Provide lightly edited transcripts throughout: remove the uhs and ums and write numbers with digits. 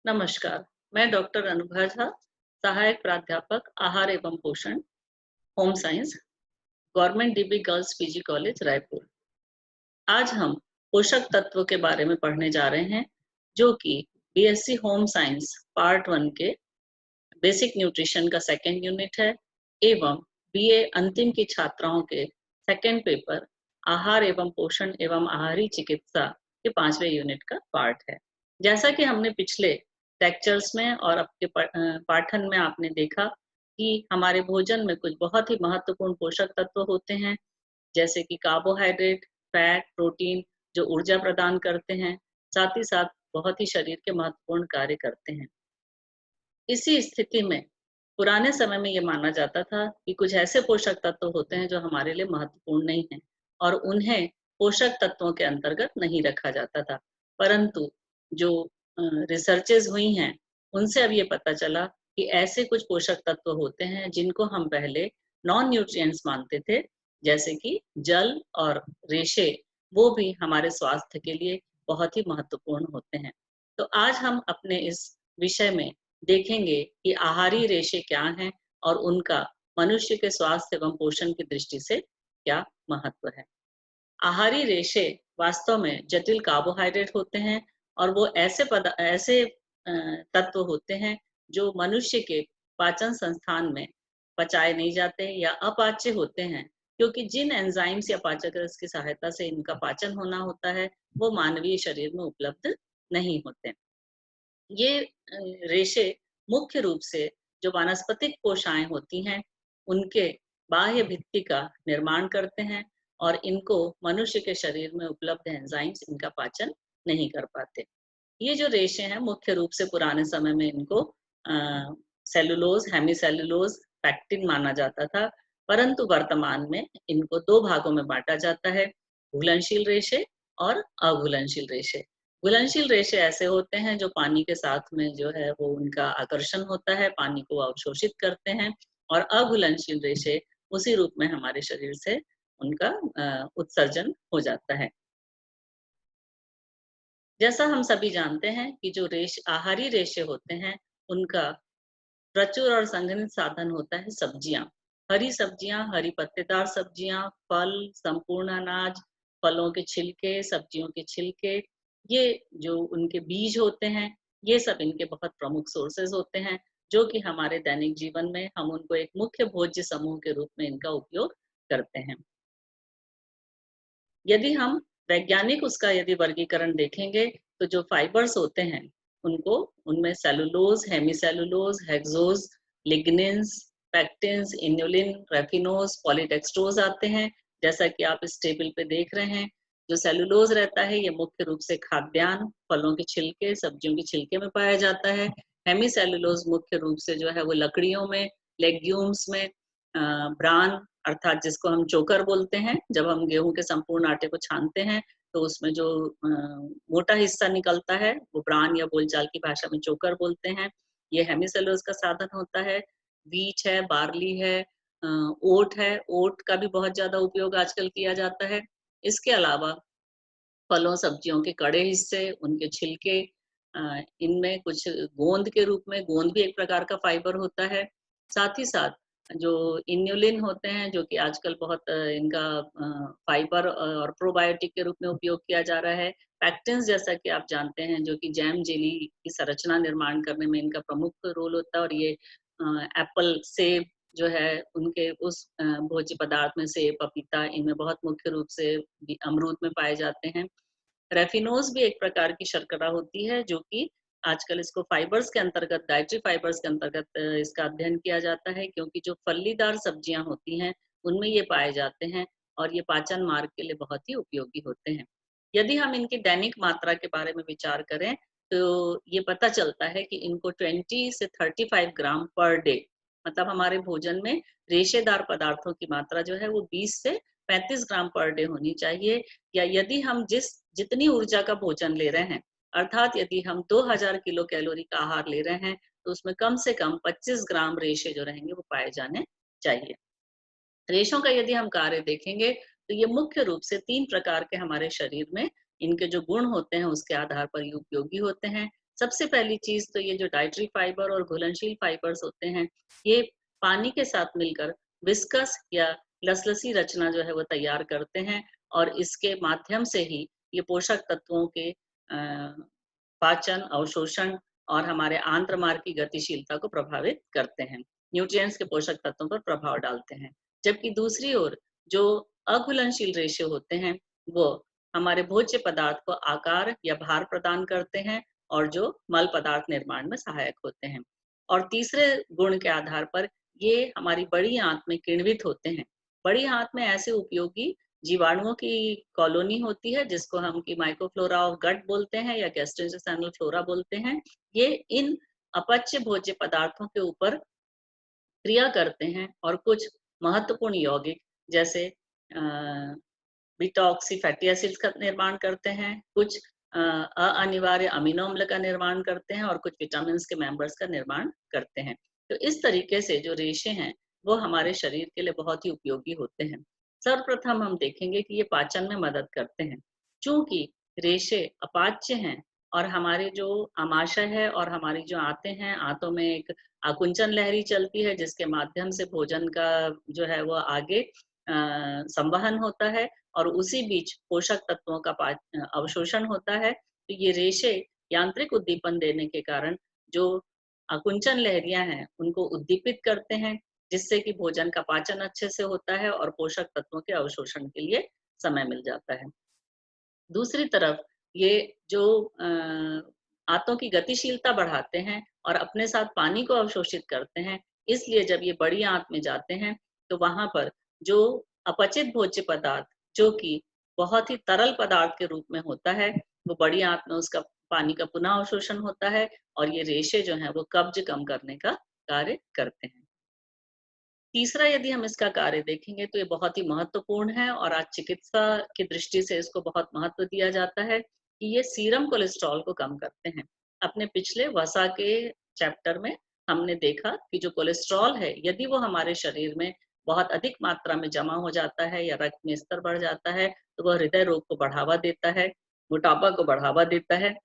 नमस्कार, मैं डॉक्टर अनुभा झा, सहायक प्राध्यापक आहार एवं पोषण, home science, government dB girls PG college Raipur. आज हम पोषक तत्व के बारे में पढ़ने जा रहे हैं, जो कि बीएससी होम साइंस पार्ट 1 के बेसिक न्यूट्रिशन का सेकंड यूनिट है एवं बीए अंतिम की छात्राओं के सेकंड पेपर आहार एवं पोषण एवं आहारी चिकित्सा के 5वें यूनिट का पार्ट है। जैसा कि हमने पिछले लेक्चर्स में और आपके पाठन में आपने देखा कि हमारे भोजन में कुछ बहुत ही महत्वपूर्ण पोषक तत्व होते हैं, जैसे कि कार्बोहाइड्रेट, फैट, प्रोटीन जो ऊर्जा प्रदान करते हैं, साथ ही साथ बहुत ही शरीर के महत्वपूर्ण कार्य करते हैं। इसी स्थिति में पुराने समय में ये माना जाता था कि कुछ ऐसे पोषक तत्व होते हैं जो हमारे लिए महत्वपूर्ण नहीं हैं और उन्हें पोषक तत्वों के अंतर्गत नहीं रखा जाता था। परंतु जो रिसर्चेज हुई हैं, उनसे अब ये पता चला कि ऐसे कुछ पोषक तत्व होते हैं जिनको हम पहले नॉन न्यूट्रिएंट्स मानते थे, जैसे कि जल और रेशे, वो भी हमारे स्वास्थ्य के लिए बहुत ही महत्वपूर्ण होते हैं। तो आज हम अपने इस विषय में देखेंगे कि आहारी रेशे क्या हैं और उनका मनुष्य के स्वास्थ्य एवं पोषण की दृष्टि से क्या महत्व है। आहारी रेशे वास्तव में जटिल कार्बोहाइड्रेट होते हैं और वो ऐसे तत्व होते हैं जो मनुष्य के पाचन संस्थान में पचाए नहीं जाते या अपाच्य होते हैं, क्योंकि जिन एंजाइम्स या पाचक रस की सहायता से इनका पाचन होना होता है, वो मानवीय शरीर में उपलब्ध नहीं होते। ये रेशे मुख्य रूप से जो वानस्पतिक कोशिकाएं होती हैं, उनके बाह्य भित्ति का निर्माण करते हैं और इनको मनुष्य के शरीर में उपलब्ध एंजाइम्स इनका पाचन नहीं कर पाते। ये जो रेशे हैं मुख्य रूप से पुराने समय में इनको सेलुलोज, हेमीसेलुलोज, पैक्टिन माना जाता था, परंतु वर्तमान में इनको दो भागों में बांटा जाता है, घुलनशील रेशे और अघुलनशील रेशे। घुलनशील रेशे ऐसे होते हैं जो पानी के साथ में जो है वो उनका आकर्षण होता है, पानी को अवशोषित करते हैं, और अघुलनशील रेशे उसी रूप में हमारे शरीर से उनका उत्सर्जन हो जाता है। जैसा हम सभी जानते हैं कि जो आहारी रेशे होते हैं, उनका प्रचुर और संघनित साधन होता है सब्जियां। हरी सब्जियां, हरी पत्तेदार सब्जियां, फल, संपूर्ण अनाज, फलों के छिलके, सब्जियों के छिलके, ये जो उनके बीज होते हैं, ये सब इनके बहुत प्रमुख सोर्सेज होते हैं, जो कि हमारे दैनिक जीवन में हम उनको एक मुख्य भोज्य समूह के रूप में इनका उपयोग करते हैं। यदि हम वैज्ञानिक उसका यदि वर्गीकरण देखेंगे, तो जो फाइबर्स होते हैं, उनको उनमें cellulose, hemicellulose, hexose, lignans, पैक्टिन्स, इन्युलिन, raffinose, पॉलीडेक्सट्रोज आते हैं। जैसा कि आप इस टेबल पे देख रहे हैं, जो सेलुलोज रहता है ये मुख्य रूप से खाद्यान्न, फलों के छिलके, सब्जियों के छिलके में पाया जाता है। हेमीसेलुलोज मुख्य रूप से जो है वो लकड़ियों में, लेग्यूम्स में, ब्रान अर्थात जिसको हम चोकर बोलते हैं, जब हम गेहूं के संपूर्ण आटे को छानते हैं तो उसमें जो मोटा हिस्सा निकलता है वो ब्रान या बोलचाल की भाषा में चोकर बोलते हैं। ये हेमीसेलुलोज का साधन होता है। वीट है, बार्ली है, ओट है, ओट का भी बहुत ज्यादा उपयोग आजकल किया जाता है। इसके अलावा फलों सब्जियों के कड़े हिस्से, उनके छिलके, इनमें कुछ गोंद के रूप में, गोंद भी एक प्रकार का फाइबर होता है। साथ ही साथ जो इन्युलिन होते हैं, जो कि आजकल बहुत इनका फाइबर और प्रोबायोटिक के रूप में उपयोग किया जा रहा है। पैक्टिन्स जैसा कि आप जानते हैं, जो कि जैम जेली की संरचना निर्माण करने में इनका प्रमुख रोल होता है, और ये एप्पल, सेब जो है उनके उस भोज्य पदार्थ में सेब, पपीता, इनमें बहुत मुख्य रूप से अमरूद में पाए जाते हैं। रेफिनोज भी एक प्रकार की शर्करा होती है, जो कि आजकल इसको फाइबर्स के अंतर्गत, डाइटरी फाइबर्स के अंतर्गत इसका अध्ययन किया जाता है, क्योंकि जो फलीदार सब्जियां होती हैं उनमें ये पाए जाते हैं और ये पाचन मार्ग के लिए बहुत ही उपयोगी होते हैं। यदि हम इनकी दैनिक मात्रा के बारे में विचार करें, तो ये पता चलता है कि इनको 20 से 35 ग्राम पर डे, मतलब हमारे भोजन में रेशेदार पदार्थों की मात्रा जो है वो 20 से 35 ग्राम पर डे होनी चाहिए। या यदि हम जितनी ऊर्जा का भोजन ले रहे हैं, अर्थात यदि हम 2000 किलो कैलोरी का आहार ले रहे हैं, तो उसमें कम से कम 25 ग्राम रेशे जो रहेंगे वो पाए जाने चाहिए। रेशों का यदि हम कार्य देखेंगे, तो ये मुख्य रूप से 3 प्रकार के हमारे शरीर में इनके जो गुण होते हैं उसके आधार पर ये उपयोगी होते हैं। सबसे पहली चीज तो ये जो डाइटरी फाइबर और घुलनशील फाइबर्स होते हैं, ये पानी के साथ मिलकर विस्कस या लसलसी रचना जो है वो तैयार करते हैं और इसके माध्यम से ही ये पोषक तत्वों के पाचन, अवशोषण और हमारे आंत्र मार्ग की गतिशीलता को प्रभावित करते हैं। न्यूट्रिएंट्स के पोषक तत्वों पर प्रभाव डालते हैं। जबकि दूसरी ओर जो अघुलनशील रेशे होते हैं, वो हमारे भोज्य पदार्थ को आकार या भार प्रदान करते हैं और जो मल पदार्थ निर्माण में सहायक होते हैं। और तीसरे गुण के आधार पर ये हमारी बड़ी आंत में किण्वित होते हैं। बड़ी आंत में ऐसे उपयोगी जीवाणुओं की कॉलोनी होती है जिसको हम की माइक्रोफ्लोरा ऑफ गट बोलते हैं या गैस्ट्रोइंटेस्टाइनल फ्लोरा बोलते हैं। ये इन अपच्य भोज्य पदार्थों के ऊपर क्रिया करते हैं और कुछ महत्वपूर्ण यौगिक जैसे बीटा ऑक्सी फैटी एसिड्स का निर्माण करते हैं, कुछ अनिवार्य अमीनो अम्ल का निर्माण करते हैं और कुछ विटामिन के मेंबर्स का निर्माण करते हैं। तो इस तरीके से जो रेशे हैं वो हमारे शरीर के लिए बहुत ही उपयोगी होते हैं। सर्वप्रथम हम देखेंगे कि ये पाचन में मदद करते हैं। चूंकि रेशे अपाच्य हैं और हमारे जो आमाशय है और हमारी जो आंतें हैं, आंतों में एक आकुंचन लहरी चलती है जिसके माध्यम से भोजन का जो है वो आगे संवहन होता है और उसी बीच पोषक तत्वों का अवशोषण होता है। तो ये रेशे यांत्रिक उद्दीपन देने के कारण जो आकुंचन लहरियां हैं उनको उद्दीपित करते हैं, जिससे कि भोजन का पाचन अच्छे से होता है और पोषक तत्वों के अवशोषण के लिए समय मिल जाता है। दूसरी तरफ ये जो आंतों की गतिशीलता बढ़ाते हैं और अपने साथ पानी को अवशोषित करते हैं, इसलिए जब ये बड़ी आंत में जाते हैं तो वहां पर जो अपचित भोज्य पदार्थ जो कि बहुत ही तरल पदार्थ के रूप में होता है, वो बड़ी आंत में उसका पानी का पुनः अवशोषण होता है और ये रेशे जो हैं वो कब्ज कम करने का कार्य करते हैं। तीसरा यदि हम इसका कार्य देखेंगे तो ये बहुत ही महत्वपूर्ण है और आज चिकित्सा की दृष्टि से इसको बहुत महत्व दिया जाता है कि ये सीरम कोलेस्ट्रॉल को कम करते हैं। अपने पिछले वसा के चैप्टर में हमने देखा कि जो कोलेस्ट्रॉल है यदि वो हमारे शरीर में बहुत अधिक मात्रा में जमा हो जाता है या रक्त में स्तर बढ़ जाता है तो वह हृदय रोग को बढ़ावा देता है, मोटापा को बढ़ावा देता है।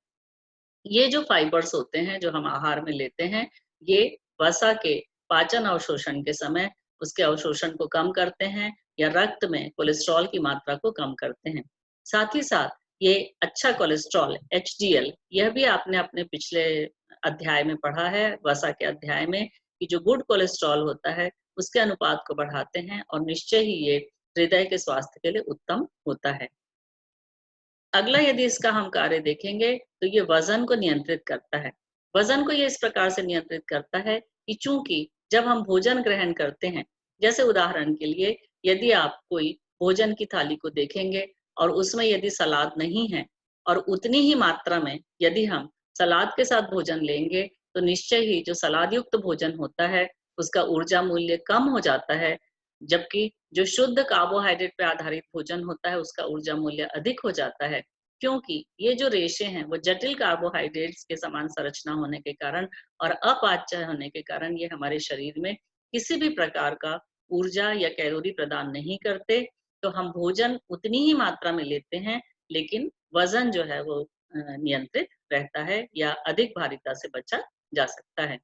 ये जो फाइबर्स होते हैं जो हम आहार में लेते हैं, ये वसा के पाचन अवशोषण के समय उसके अवशोषण को कम करते हैं या रक्त में कोलेस्ट्रॉल की मात्रा को कम करते हैं। साथ ही साथ ये अच्छा कोलेस्ट्रॉल एचडीएल, यह भी आपने अपने पिछले अध्याय में पढ़ा है, वसा के अध्याय में, कि जो गुड कोलेस्ट्रॉल होता है उसके अनुपात को बढ़ाते हैं और निश्चय ही ये हृदय के स्वास्थ्य के लिए उत्तम होता है। अगला यदि इसका हम कार्य देखेंगे तो ये वजन को नियंत्रित करता है। वजन को ये इस प्रकार से नियंत्रित करता है कि चूंकि जब हम भोजन ग्रहण करते हैं, जैसे उदाहरण के लिए यदि आप कोई भोजन की थाली को देखेंगे और उसमें यदि सलाद नहीं है और उतनी ही मात्रा में यदि हम सलाद के साथ भोजन लेंगे तो निश्चय ही जो सलाद युक्त भोजन होता है उसका ऊर्जा मूल्य कम हो जाता है, जबकि जो शुद्ध कार्बोहाइड्रेट पे आधारित भोजन होता है उसका ऊर्जा मूल्य अधिक हो जाता है, क्योंकि ये जो रेशे हैं वो जटिल कार्बोहाइड्रेट्स के समान संरचना होने के कारण और अपाच्य होने के कारण ये हमारे शरीर में किसी भी प्रकार का ऊर्जा या कैलोरी प्रदान नहीं करते। तो हम भोजन उतनी ही मात्रा में लेते हैं लेकिन वजन जो है वो नियंत्रित रहता है या अधिक भारिता से बचा जा सकता है।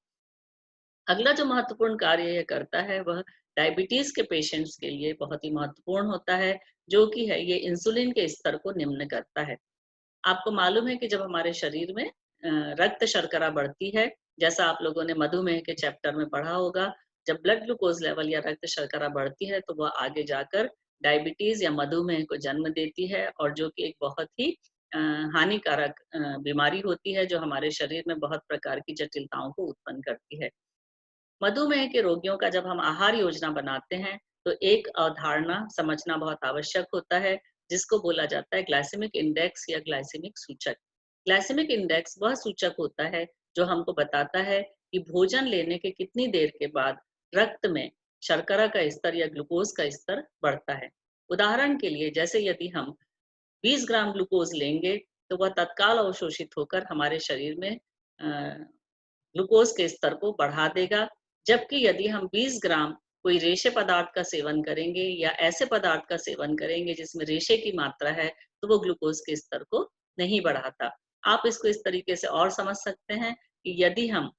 अगला जो महत्वपूर्ण कार्य ये करता है वह डायबिटीज के पेशेंट्स के लिए बहुत ही महत्वपूर्ण होता है, जो कि है ये इंसुलिन के स्तर को निम्न करता है। आपको मालूम है कि जब हमारे शरीर में रक्त शर्करा बढ़ती है, जैसा आप लोगों ने मधुमेह के चैप्टर में पढ़ा होगा, जब ब्लड ग्लूकोज लेवल या रक्त शर्करा बढ़ती है तो वह आगे जाकर डायबिटीज या मधुमेह को जन्म देती है और जो कि एक बहुत ही हानिकारक बीमारी होती है जो हमारे शरीर में बहुत प्रकार की जटिलताओं को उत्पन्न करती है। मधुमेह के रोगियों का जब हम आहार योजना बनाते हैं तो एक अवधारणा समझना बहुत आवश्यक होता है जिसको बोला जाता है ग्लाइसेमिक इंडेक्स या ग्लाइसेमिक सूचक। ग्लाइसेमिक इंडेक्स वह सूचक होता है जो हमको बताता है कि भोजन लेने के कितनी देर के बाद रक्त में शर्करा का स्तर या ग्लूकोज का स्तर बढ़ता है। उदाहरण के लिए जैसे यदि हम 20 ग्राम ग्लूकोज लेंगे तो वह तत्काल अवशोषित होकर हमारे शरीर में ग्लूकोज के स्तर को बढ़ा देगा, जबकि यदि हम 20 ग्राम कोई रेशे पदार्थ का सेवन करेंगे या ऐसे पदार्थ का सेवन करेंगे जिसमें रेशे की मात्रा है तो वो ग्लूकोज के स्तर को नहीं बढ़ाता। आप इसको इस तरीके से और समझ सकते हैं कि यदि हम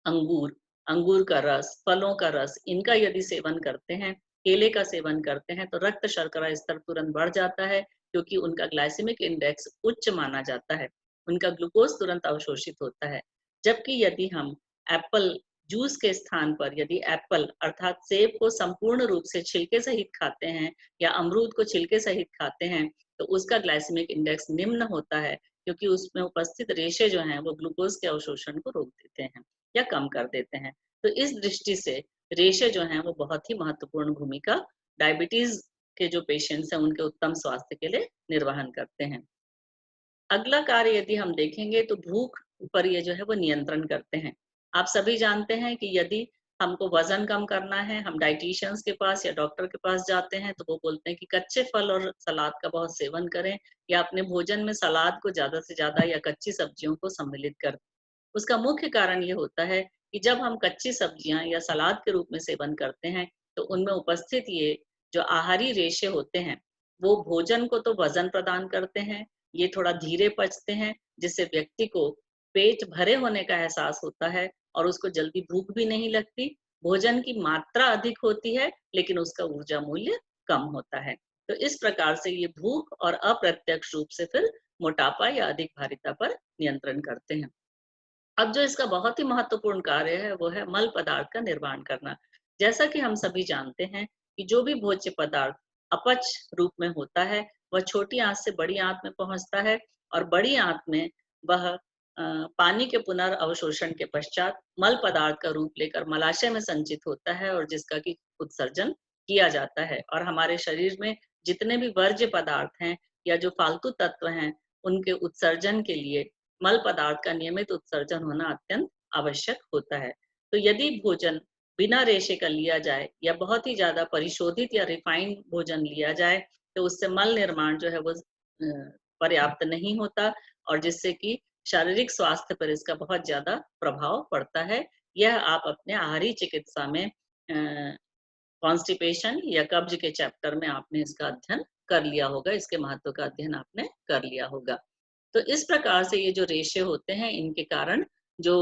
अंगूर का रस, फलों का रस, इनका यदि सेवन करते हैं, केले का सेवन करते हैं, तो रक्त शर्करा स्तर तुरंत बढ़ जाता है, क्योंकि उनका ग्लाइसेमिक इंडेक्स उच्च माना जाता है। उनका ग्लूकोज तुरंत अवशोषित होता है। जबकि यदि हम एप्पल जूस के स्थान पर यदि एप्पल अर्थात सेब को संपूर्ण रूप से छिलके सहित खाते हैं या अमरूद को छिलके सहित खाते हैं, तो उसका ग्लाइसेमिक इंडेक्स निम्न होता है, क्योंकि उसमें उपस्थित रेशे जो हैं वो ग्लूकोज के अवशोषण को रोक देते हैं या कम कर देते हैं। तो इस दृष्टि से रेशे जो हैं वो बहुत ही महत्वपूर्ण भूमिका डायबिटीज के जो पेशेंट्स हैं उनके उत्तम स्वास्थ्य के लिए निर्वहन करते हैं। अगला कार्य यदि हम देखेंगे तो भूख पर ये जो है वो नियंत्रण करते हैं। आप सभी जानते हैं कि यदि हमको वजन कम करना है, हम डाइटिशियंस के पास या डॉक्टर के पास जाते हैं तो वो बोलते हैं कि कच्चे फल और सलाद का बहुत सेवन करें या अपने भोजन में सलाद को ज्यादा से ज्यादा या कच्ची सब्जियों को सम्मिलित करें। उसका मुख्य कारण ये होता है कि जब हम कच्ची सब्जियां या सलाद के रूप में सेवन करते हैं तो उनमें उपस्थित ये जो आहारी रेशे होते हैं वो भोजन को तो वजन प्रदान करते हैं, ये थोड़ा धीरे पचते हैं, जिससे व्यक्ति को पेट भरे होने का एहसास होता है और उसको जल्दी भूख भी नहीं लगती। भोजन की मात्रा अधिक होती है लेकिन उसका ऊर्जा मूल्य कम होता है। तो इस प्रकार से ये भूख और अप्रत्यक्ष रूप से फिर मोटापा या अधिक भारिता पर नियंत्रण करते हैं। अब जो इसका बहुत ही महत्वपूर्ण कार्य है वो है मल पदार्थ का निर्माण करना। जैसा कि हम सभी जानते हैं कि जो भी भोज्य पदार्थ अपच रूप में होता है वह छोटी आंत से बड़ी आंत में पहुंचता है और बड़ी आंत में वह पानी के पुनर्अवशोषण के पश्चात मल पदार्थ का रूप लेकर मलाशय में संचित होता है और जिसका कि उत्सर्जन किया जाता है। और हमारे शरीर में जितने भी वर्ज्य पदार्थ हैं या जो फालतू तत्व हैं उनके उत्सर्जन के लिए मल पदार्थ का नियमित उत्सर्जन होना अत्यंत आवश्यक होता है। तो यदि भोजन बिना रेशे का लिया जाए या बहुत ही ज्यादा परिशोधित या रिफाइंड भोजन लिया जाए तो उससे मल निर्माण जो है वो पर्याप्त नहीं होता और जिससे कि शारीरिक स्वास्थ्य पर इसका बहुत ज्यादा प्रभाव पड़ता है। यह आप अपने आहारी चिकित्सा में कॉन्स्टिपेशन या कब्ज के चैप्टर में आपने इसका अध्ययन कर लिया होगा, इसके महत्व का अध्ययन आपने कर लिया होगा। तो इस प्रकार से ये जो रेशे होते हैं इनके कारण जो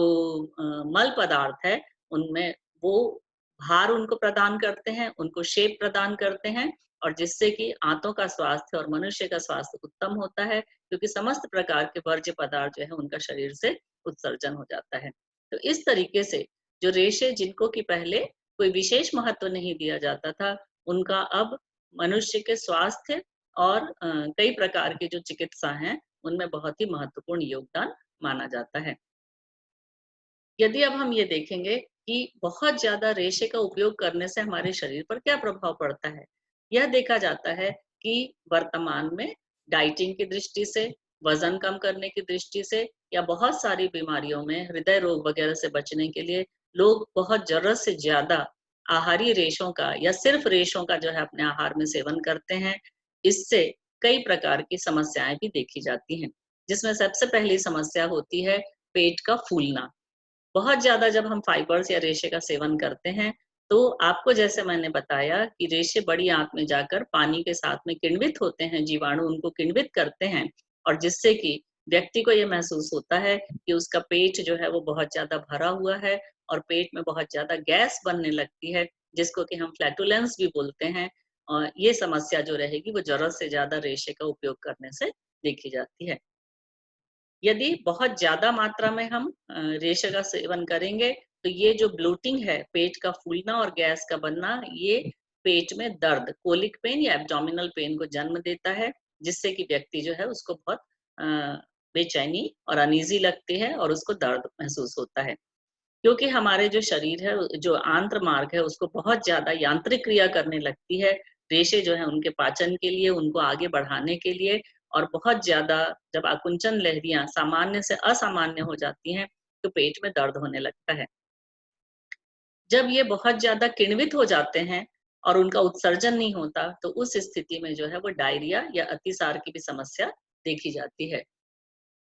मल पदार्थ है उनमें वो भार उनको प्रदान करते हैं, उनको शेप प्रदान करते हैं और जिससे कि आंतों का स्वास्थ्य और मनुष्य का स्वास्थ्य उत्तम होता है, क्योंकि समस्त प्रकार के वर्ज्य पदार्थ जो है उनका शरीर से उत्सर्जन हो जाता है। तो इस तरीके से जो रेशे जिनको कि पहले कोई विशेष महत्व नहीं दिया जाता था, उनका अब मनुष्य के स्वास्थ्य और कई प्रकार की जो चिकित्सा हैं उनमें बहुत ही महत्वपूर्ण योगदान माना जाता है। यदि अब हम ये देखेंगे कि बहुत ज्यादा रेशे का उपयोग करने से हमारे शरीर पर क्या प्रभाव पड़ता है, यह देखा जाता है कि वर्तमान में डाइटिंग की दृष्टि से, वजन कम करने की दृष्टि से या बहुत सारी बीमारियों में हृदय रोग वगैरह से बचने के लिए लोग बहुत जरूरत से ज्यादा आहारी रेशों का या सिर्फ रेशों का जो है अपने आहार में सेवन करते हैं। इससे कई प्रकार की समस्याएं भी देखी जाती हैं, जिसमें सबसे पहली समस्या होती है पेट का फूलना। बहुत ज्यादा जब हम फाइबर्स या रेशे का सेवन करते हैं तो आपको जैसे मैंने बताया कि रेशे बड़ी आंत में जाकर पानी के साथ में किण्वित होते हैं, जीवाणु उनको किण्वित करते हैं और जिससे कि व्यक्ति को ये महसूस होता है कि उसका पेट जो है वो बहुत ज्यादा भरा हुआ है और पेट में बहुत ज्यादा गैस बनने लगती है, जिसको कि हम फ्लैटुलेंस भी बोलते हैं। और ये समस्या जो रहेगी वो जरूरत से ज्यादा रेशे का उपयोग करने से देखी जाती है। यदि बहुत ज्यादा मात्रा में हम रेशे का सेवन करेंगे तो ये जो ब्लोटिंग है, पेट का फूलना और गैस का बनना, ये पेट में दर्द, कोलिक पेन या एब्डोमिनल पेन को जन्म देता है, जिससे कि व्यक्ति जो है उसको बहुत बेचैनी और अनईजी लगती है और उसको दर्द महसूस होता है। क्योंकि हमारे जो शरीर है, जो आंत्र मार्ग है, उसको बहुत ज्यादा यांत्रिक क्रिया करने लगती है। रेशे जो है उनके पाचन के लिए, उनको आगे बढ़ाने के लिए और बहुत ज्यादा जब आकुंचन लहरियां सामान्य से असामान्य हो जाती हैं तो पेट में दर्द होने लगता है। जब ये बहुत ज्यादा किण्वित हो जाते हैं और उनका उत्सर्जन नहीं होता तो उस स्थिति में जो है वो डायरिया या अतिसार की भी समस्या देखी जाती है।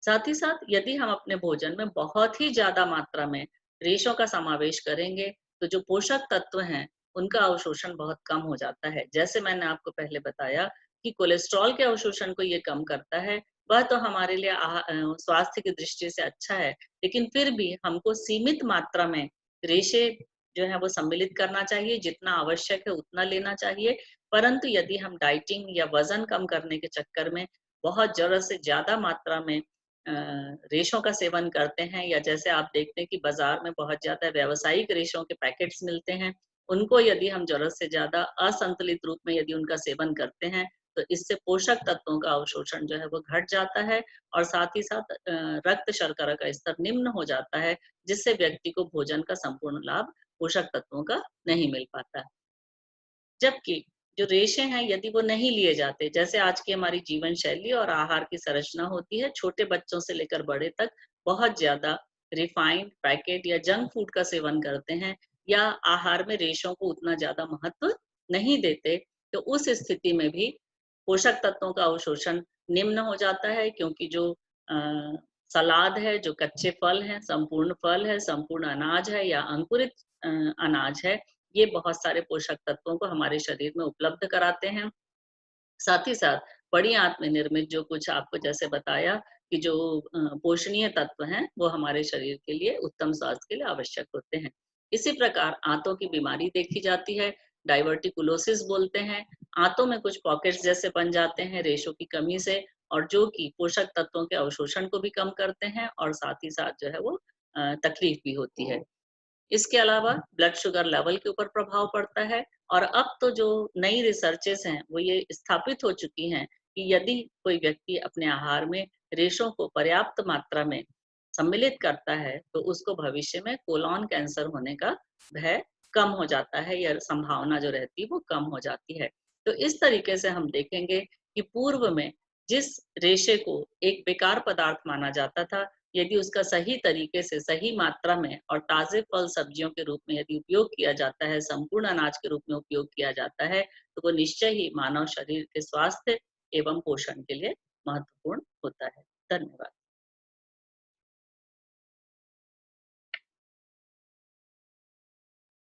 साथ ही साथ यदि हम अपने भोजन में बहुत ही ज्यादा मात्रा में रेशों का समावेश करेंगे तो जो पोषक तत्व हैं उनका अवशोषण बहुत कम हो जाता है। जैसे मैंने आपको पहले बताया कि कोलेस्ट्रॉल के अवशोषण को ये कम करता है, वह तो हमारे लिए स्वास्थ्य की दृष्टि से अच्छा है, लेकिन फिर भी हमको सीमित मात्रा में रेशे जो है वो सम्मिलित करना चाहिए, जितना आवश्यक है उतना लेना चाहिए। परंतु यदि हम डाइटिंग या वज़न कम करने के चक्कर में बहुत ज़रूरत से ज़्यादा मात्रा में रेशों का सेवन करते हैं, या जैसे आप देखते हैं कि बाज़ार में बहुत ज़्यादा व्यावसायिक रेशों के पैकेट्स मिलते हैं, उनको यदि हम ज़रूरत से ज़्यादा असंतुलित रूप में यदि उनका सेवन करते हैं, तो इससे पोषक तत्वों का अवशोषण जो है वो घट जाता है, और साथ ही साथ रक्त शर्करा का स्तर निम्न हो जाता है, जिससे व्यक्ति को भोजन का संपूर्ण लाभ पोषक तत्वों का नहीं मिल पाता। जबकि जो रेशे हैं यदि वो नहीं लिए जाते, जैसे आज की हमारी जीवन शैली और आहार की संरचना होती है, छोटे बच्चों से लेकर बड़े तक बहुत ज़्यादा रिफाइंड, पैकेट या जंक फूड का सेवन करते हैं, या आहार में रेशों को उतना ज़्यादा महत्व नहीं देते, तो उस स्थिति में भी पोषक तत्वों का अवशोषण निम्न हो जाता है, क्योंकि जो सलाद है, जो कच्चे फल है, संपूर्ण अनाज है या अंकुरित अ, अनाज है, ये बहुत सारे पोषक तत्वों को हमारे शरीर में उपलब्ध कराते हैं। साथ ही साथ बड़ी आँत में निर्मित जो कुछ आपको जैसे बताया कि जो पोषणीय तत्व हैं, वो हमारे शरीर के लिए उत्तम स्वास्थ्य के लिए आवश्यक होते हैं। इसी प्रकार आँतों की बीमारी देखी जाती है, डाइवर्टिकुलोसिस बोलते हैं। आँतों में कुछ पॉकेट्स जैसे बन जाते हैं रेशों की कमी से, और जो कि पोषक तत्वों के अवशोषण को भी कम करते हैं, और साथ ही साथ जो है वो तकलीफ भी होती है। इसके अलावा ब्लड शुगर लेवल के ऊपर प्रभाव पड़ता है, और अब तो जो नई रिसर्चेस हैं वो ये स्थापित हो चुकी हैं कि यदि कोई व्यक्ति अपने आहार में रेशों को पर्याप्त मात्रा में सम्मिलित करता है, तो उसको भविष्य में कोलॉन कैंसर होने का भय कम हो जाता है, या संभावना जो रहती है वो कम हो जाती है। तो इस तरीके से हम देखेंगे कि पूर्व में जिस रेशे को एक बेकार पदार्थ माना जाता था, यदि उसका सही तरीके से, सही मात्रा में और ताज़े फल सब्जियों के रूप में यदि उपयोग किया जाता है, संपूर्ण अनाज के रूप में उपयोग किया जाता है, तो वो निश्चय ही मानव शरीर के स्वास्थ्य एवं पोषण के लिए महत्वपूर्ण होता है। धन्यवाद।